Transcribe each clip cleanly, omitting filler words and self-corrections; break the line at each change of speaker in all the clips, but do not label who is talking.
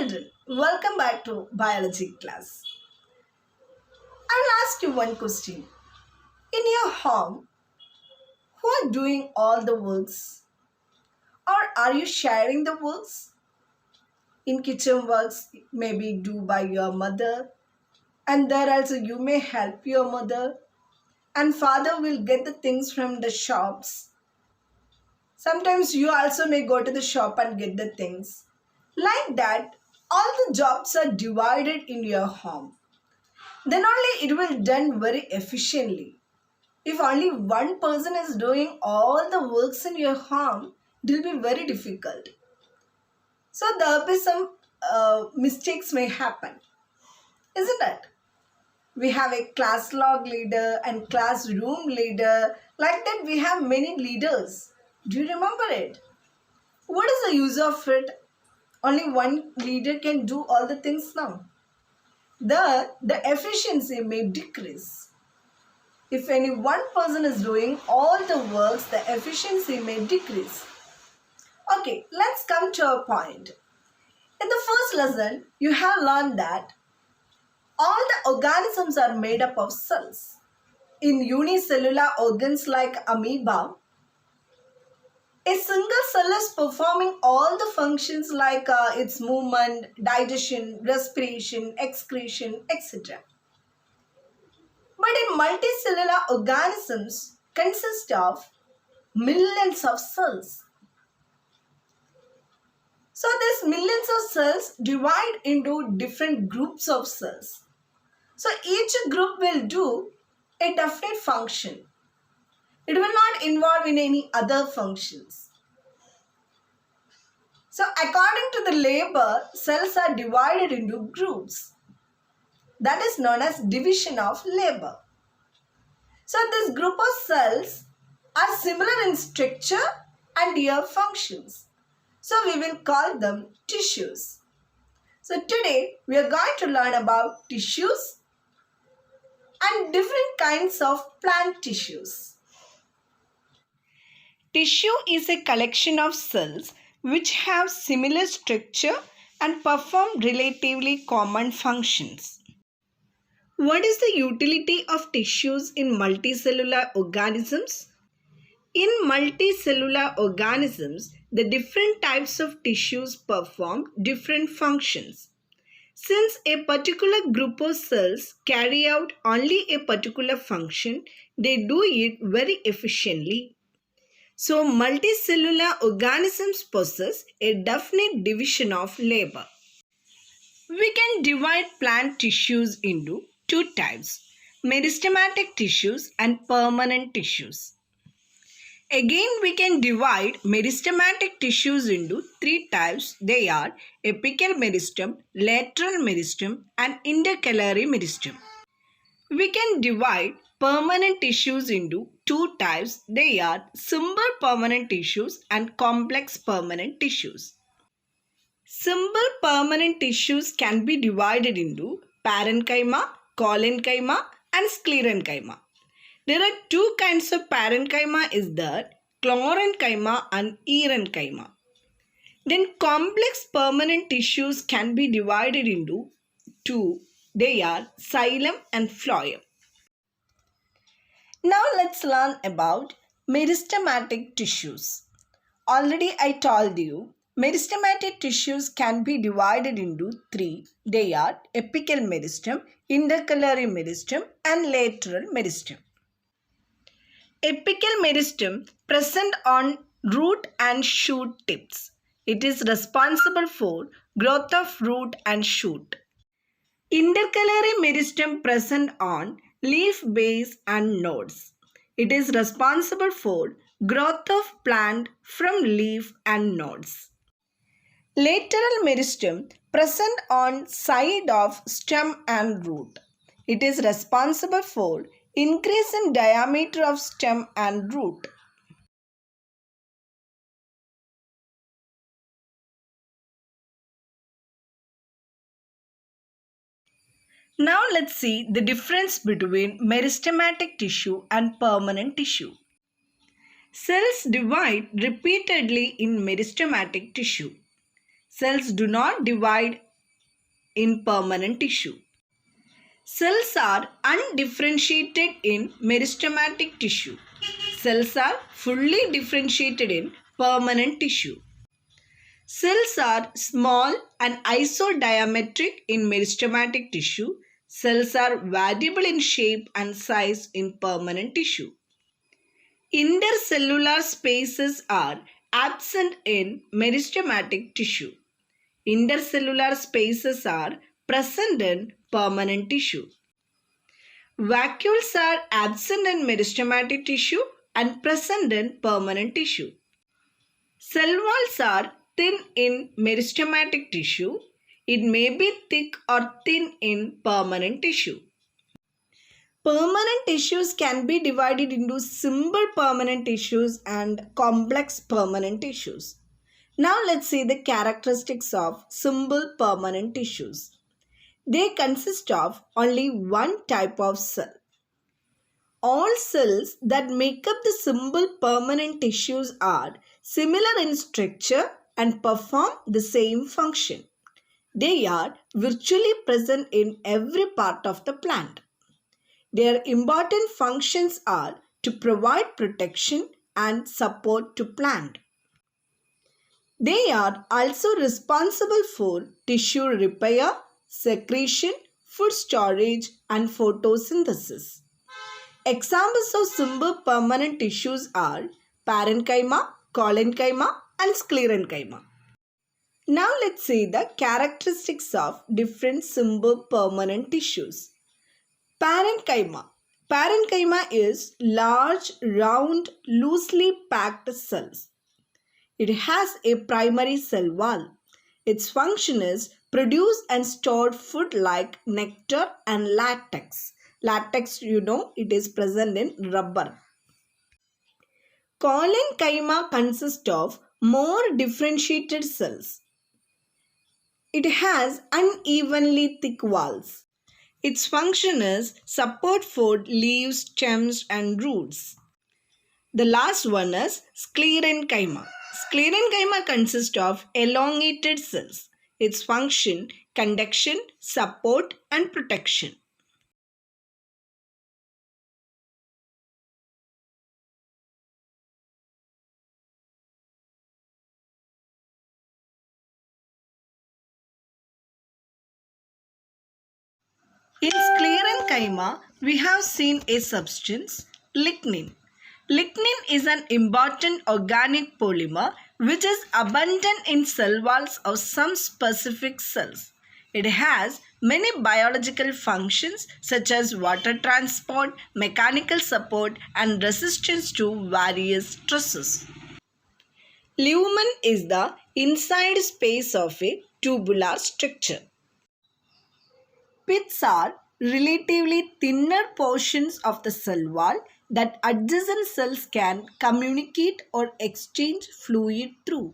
children, welcome back to biology class. I will ask you one question. In your home, who are doing all the works? Or are you sharing the works? In kitchen works maybe do by your mother, and there also you may help your mother, and father will get the things from the shops. Sometimes you also may go to the shop and get the things. Like that, all the jobs are divided in your home. Then only it will done very efficiently. If only one person is doing all the works in your home, it will be very difficult. So there will be some mistakes may happen, isn't it? We have a class log leader and classroom leader. Like that, we have many leaders. Do you remember it? What is the use of it? Only one leader can do all the things now. The efficiency may decrease. If any one person is doing all the works, the efficiency may decrease. Okay, let's come to a point. In the first lesson, you have learned that all the organisms are made up of cells. In unicellular organs like amoeba, a single cell is performing all the functions like its movement, digestion, respiration, excretion, etc. But in multicellular organisms consist of millions of cells. So these millions of cells divide into different groups of cells. So each group will do a definite function. It will not involve in any other functions. So according to the labor, cells are divided into groups. That is known as division of labor. So this group of cells are similar in structure and their functions. So we will call them tissues. So today we are going to learn about tissues and different kinds of plant tissues. Tissue is a collection of cells which have similar structure and perform relatively common functions. What is the utility of tissues in multicellular organisms? In multicellular organisms, the different types of tissues perform different functions. Since a particular group of cells carry out only a particular function, they do it very efficiently. So, multicellular organisms possess a definite division of labor. We can divide plant tissues into two types, meristematic tissues and permanent tissues. Again, we can divide meristematic tissues into three types. They are apical meristem, lateral meristem, and intercalary meristem. We can divide permanent tissues into two types. They are simple permanent tissues and complex permanent tissues. Simple permanent tissues can be divided into parenchyma, collenchyma, and sclerenchyma. There are two kinds of parenchyma is that chlorenchyma and erenchyma. Then complex permanent tissues can be divided into two. They are xylem and phloem. Now let's learn about meristematic tissues. Already I told you, meristematic tissues can be divided into three. They are apical meristem, intercalary meristem, and lateral meristem. Apical meristem present on root and shoot tips. It is responsible for growth of root and shoot. Intercalary meristem present on leaf base and nodes. It is responsible for growth of plant from leaf and nodes. Lateral meristem present on side of stem and root. It is responsible for increase in diameter of stem and root. Now let's see the difference between meristematic tissue and permanent tissue. Cells divide repeatedly in meristematic tissue. Cells do not divide in permanent tissue. Cells are undifferentiated in meristematic tissue. Cells are fully differentiated in permanent tissue. Cells are small and isodiametric in meristematic tissue. Cells are variable in shape and size in permanent tissue. Intercellular spaces are absent in meristematic tissue. Intercellular spaces are present in permanent tissue. Vacuoles are absent in meristematic tissue and present in permanent tissue. Cell walls are thin in meristematic tissue. It may be thick or thin in permanent tissue. Permanent tissues can be divided into simple permanent tissues and complex permanent tissues. Now let's see the characteristics of simple permanent tissues. They consist of only one type of cell. All cells that make up the simple permanent tissues are similar in structure and perform the same function. They are virtually present in every part of the plant. Their important functions are to provide protection and support to plant. They are also responsible for tissue repair, secretion, food storage, and photosynthesis. Examples of simple permanent tissues are parenchyma, collenchyma, and sclerenchyma. Now let's see the characteristics of different simple permanent tissues. Parenchyma. Parenchyma is large, round, loosely packed cells. It has a primary cell wall. Its function is produce and store food like nectar and latex. Latex, it is present in rubber. Collenchyma consists of more differentiated cells. It has unevenly thick walls. Its function is support for leaves, stems, and roots. The last one is sclerenchyma. Sclerenchyma consists of elongated cells. Its function, conduction, support, and protection. In sclerenchyma, we have seen a substance, lignin. Lignin is an important organic polymer which is abundant in cell walls of some specific cells. It has many biological functions such as water transport, mechanical support, and resistance to various stresses. Lumen is the inside space of a tubular structure. Pits are relatively thinner portions of the cell wall that adjacent cells can communicate or exchange fluid through.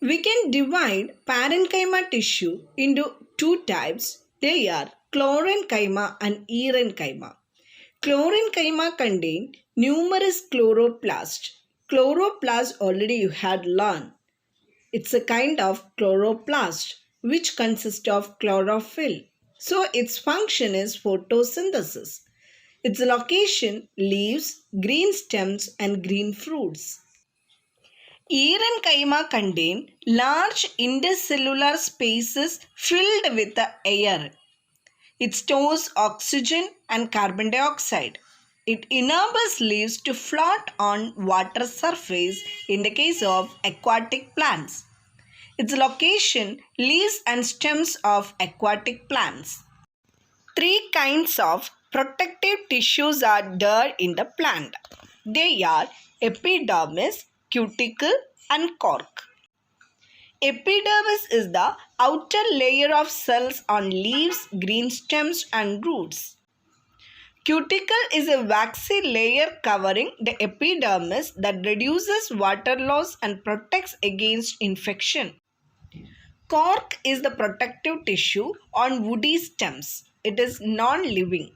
We can divide parenchyma tissue into two types. They are chlorenchyma and erenchyma. Chlorenchyma contain numerous chloroplasts. Chloroplast already you had learned. It's a kind of chloroplast which consists of chlorophyll. So its function is photosynthesis. Its location leaves, green stems and green fruits. Erenchyma contain large intercellular spaces filled with air. It stores oxygen and carbon dioxide. It enables leaves to float on water surface in the case of aquatic plants. Its location, leaves and stems of aquatic plants. Three kinds of protective tissues are there in the plant. They are epidermis, cuticle, and cork. Epidermis is the outer layer of cells on leaves, green stems, and roots. Cuticle is a waxy layer covering the epidermis that reduces water loss and protects against infection. Cork is the protective tissue on woody stems. It is non-living.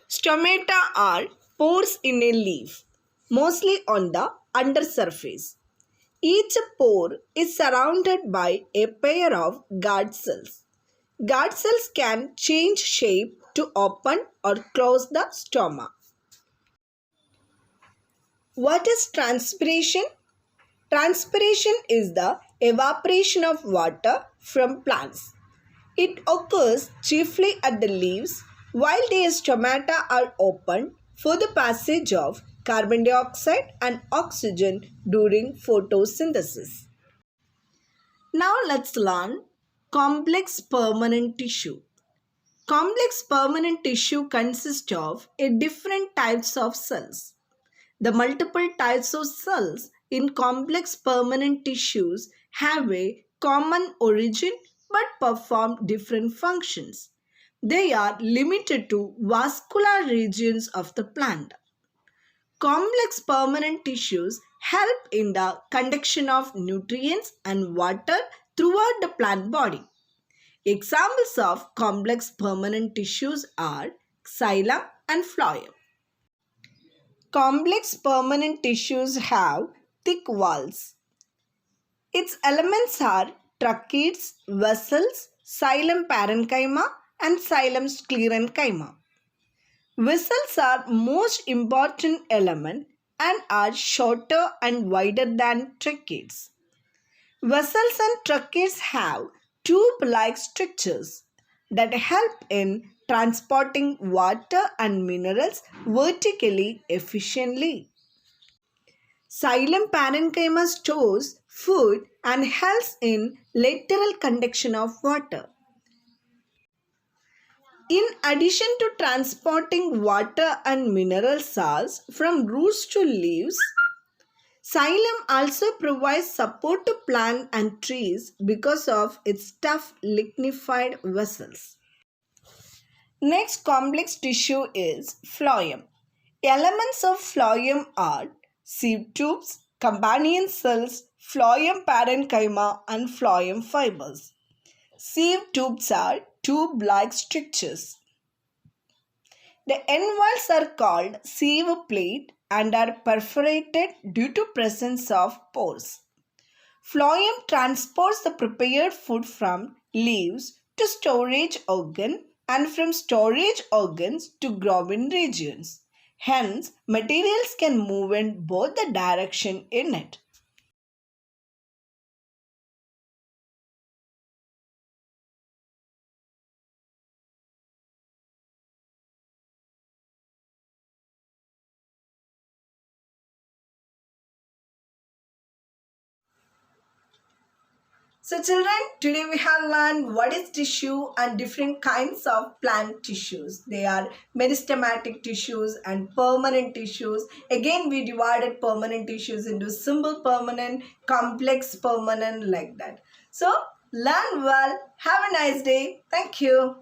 Stomata are pores in a leaf, mostly on the undersurface. Each pore is surrounded by a pair of guard cells. Guard cells can change shape to open or close the stoma. What is transpiration? Transpiration is the evaporation of water from plants. It occurs chiefly at the leaves while their stomata are open for the passage of carbon dioxide and oxygen during photosynthesis. Now let's learn complex permanent tissue. Complex permanent tissue consists of different types of cells. The multiple types of cells in complex permanent tissues have a common origin but perform different functions. They are limited to vascular regions of the plant. Complex permanent tissues help in the conduction of nutrients and water throughout the plant body. Examples of complex permanent tissues are xylem and phloem. Complex permanent tissues have thick walls. Its elements are tracheids, vessels, xylem parenchyma and xylem sclerenchyma. Vessels are most important element and are shorter and wider than tracheids. Vessels and tracheids have tube-like structures that help in transporting water and minerals vertically efficiently. Xylem parenchyma stores food and helps in lateral conduction of water. In addition to transporting water and mineral salts from roots to leaves, xylem also provides support to plants and trees because of its tough lignified vessels. Next complex tissue is phloem. Elements of phloem are sieve tubes, companion cells, phloem parenchyma and phloem fibers. Sieve tubes are tube-like structures. The end walls are called sieve plate and are perforated due to presence of pores. Phloem transports the prepared food from leaves to storage organ and from storage organs to growing regions. Hence, materials can move in both the direction in it. So children, today we have learned what is tissue and different kinds of plant tissues. They are meristematic tissues and permanent tissues. Again, we divided permanent tissues into simple permanent, complex permanent like that. So learn well. Have a nice day. Thank you.